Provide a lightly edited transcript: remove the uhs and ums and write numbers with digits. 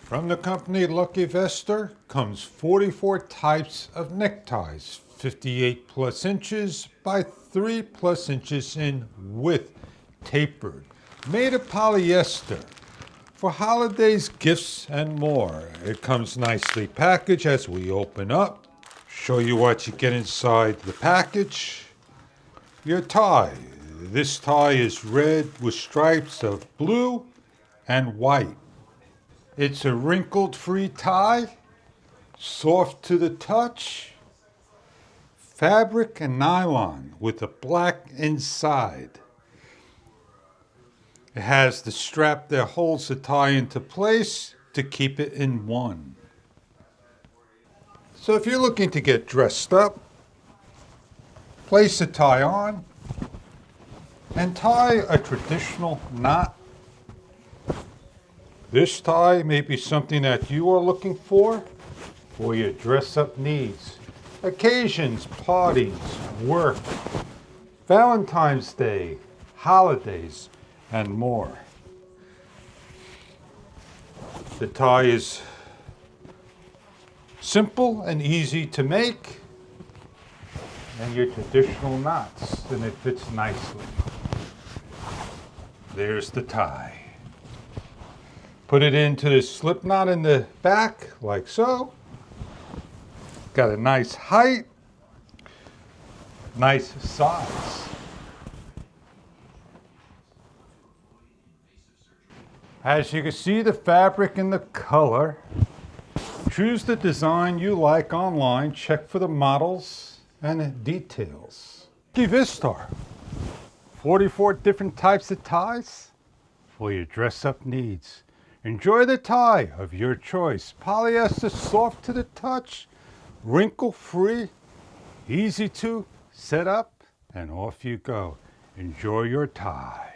From the company Luckyvestir comes 44 types of neckties, 58 plus inches by 3 plus inches in width, tapered, made of polyester. For holidays, gifts, and more. It comes nicely packaged as we open up. Show you what you get inside the package. Your tie. This tie is red with stripes of blue and white. It's a wrinkled-free tie, soft to the touch, fabric and nylon with a black inside. It has the strap that holds the tie into place to keep it in one. So if you're looking to get dressed up, place the tie on and tie a traditional knot. This tie may be something that you are looking for your dress-up needs, occasions, parties, work, Valentine's Day, holidays, and more. The tie is simple and easy to make, and your traditional knots, and it fits nicely. There's the tie. Put it into the slip knot in the back, like so. Got a nice height, nice size. As you can see, the fabric and the color. Choose the design you like online. Check for the models and the details. Luckyvestir, 44 different types of ties for your dress-up needs. Enjoy the tie of your choice. Polyester, soft to the touch, wrinkle-free, easy to set up, and off you go. Enjoy your tie.